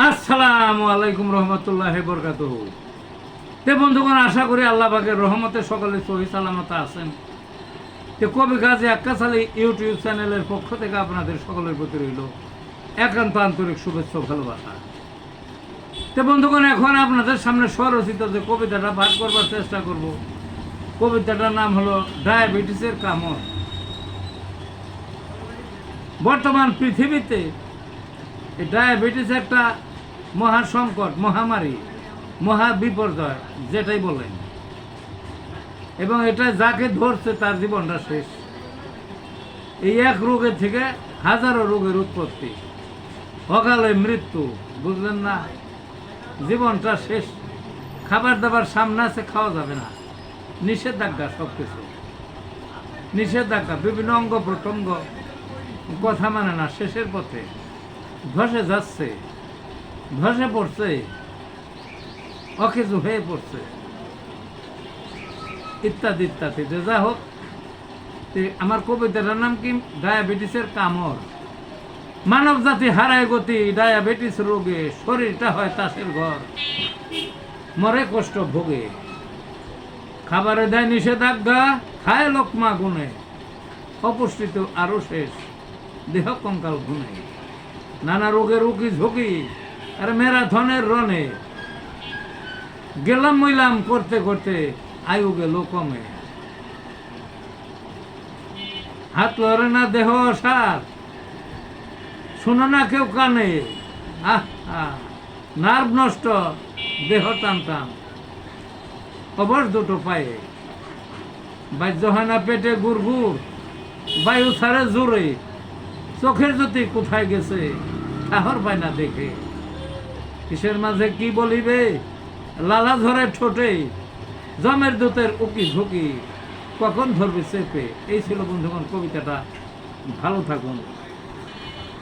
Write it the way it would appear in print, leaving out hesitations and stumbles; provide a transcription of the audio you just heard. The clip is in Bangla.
আসসালামু আলাইকুম রহমতুল্লাহি বরকাতুহু। তে বন্ধুগণ, আশা করি আল্লাহ পাকের রহমতে সকলে সহি সালামত আছেন। তে কবি কাজী আক্কাস আলী ইউটিউব চ্যানেলের পক্ষ থেকে আপনাদের সকলের প্রতি রইল একান্ত আন্তরিক শুভেচ্ছা ভালোবাসা। তে বন্ধুগণ, এখন আপনাদের সামনে স্বরচিত যে কবিতাটা পাঠ করবার চেষ্টা করব, কবিতাটার নাম হলো ডায়াবেটিসের কামড়। বর্তমান পৃথিবীতে এই ডায়াবেটিস একটা মহা সংকট, মহামারী, মহা বিপর্যয় যেটাই বলেন, এবং এটা যাকে ধরছে তার জীবনটা শেষ। এই এক রোগের থেকে হাজারো রোগের উৎপত্তি, অকালে মৃত্যু, বুঝলেন না? জীবনটা শেষ। খাবার দাবার সামনে আছে, খাওয়া যাবে না, নিষেধাজ্ঞা, সব কিছু নিষেধাজ্ঞা, বিভিন্ন অঙ্গ প্রত্যঙ্গ কথা মানে না, শেষের পথে ধসে যাচ্ছে, ধসে পড়ছে, অকেজু হয়ে পড়ছে, ইত্যাদি ইত্যাদি। যা হোক, আমার কবিতাটার নাম কি? ডায়াবেটিসের কামড়। মানব জাতি হারায় গতি ডায়াবেটিস রোগে, শরীরটা হয় তাসের ঘর, মরে কষ্ট ভোগে। খাবারে দেয় নিষেধাজ্ঞা, খায় লোকমা গুনে, অপুষ্টিত আরো শেষ, দেহ কঙ্কাল ঘুনে। নানা রোগের উকি ঝুঁকি আর ম্যারাথনের রনে, গেলাম মইলাম করতে করতে আয়ু গেল কমে। হাত লড়ে না দেহ অসার, শোনো না কেউ কানে, নার্ভ নষ্ট, দেহ টান টান, অবশ দুটো পায়ে, বাহ্য হয় না পেটে গুড় গুড়, বায়ু ছাড়ে জোরে, চোখের জ্যোতি কোথায় গেছে ঠাহর পায় না দেখে। কিসের মাঝে কি বলিবে, লালা ঝরে ঠোঁটে, জমের দূতের উকি ঝুঁকি, কখন ধরবে চেপে। এই ছিল বন্ধুগণ কবিতাটা। ভালো থাকুন।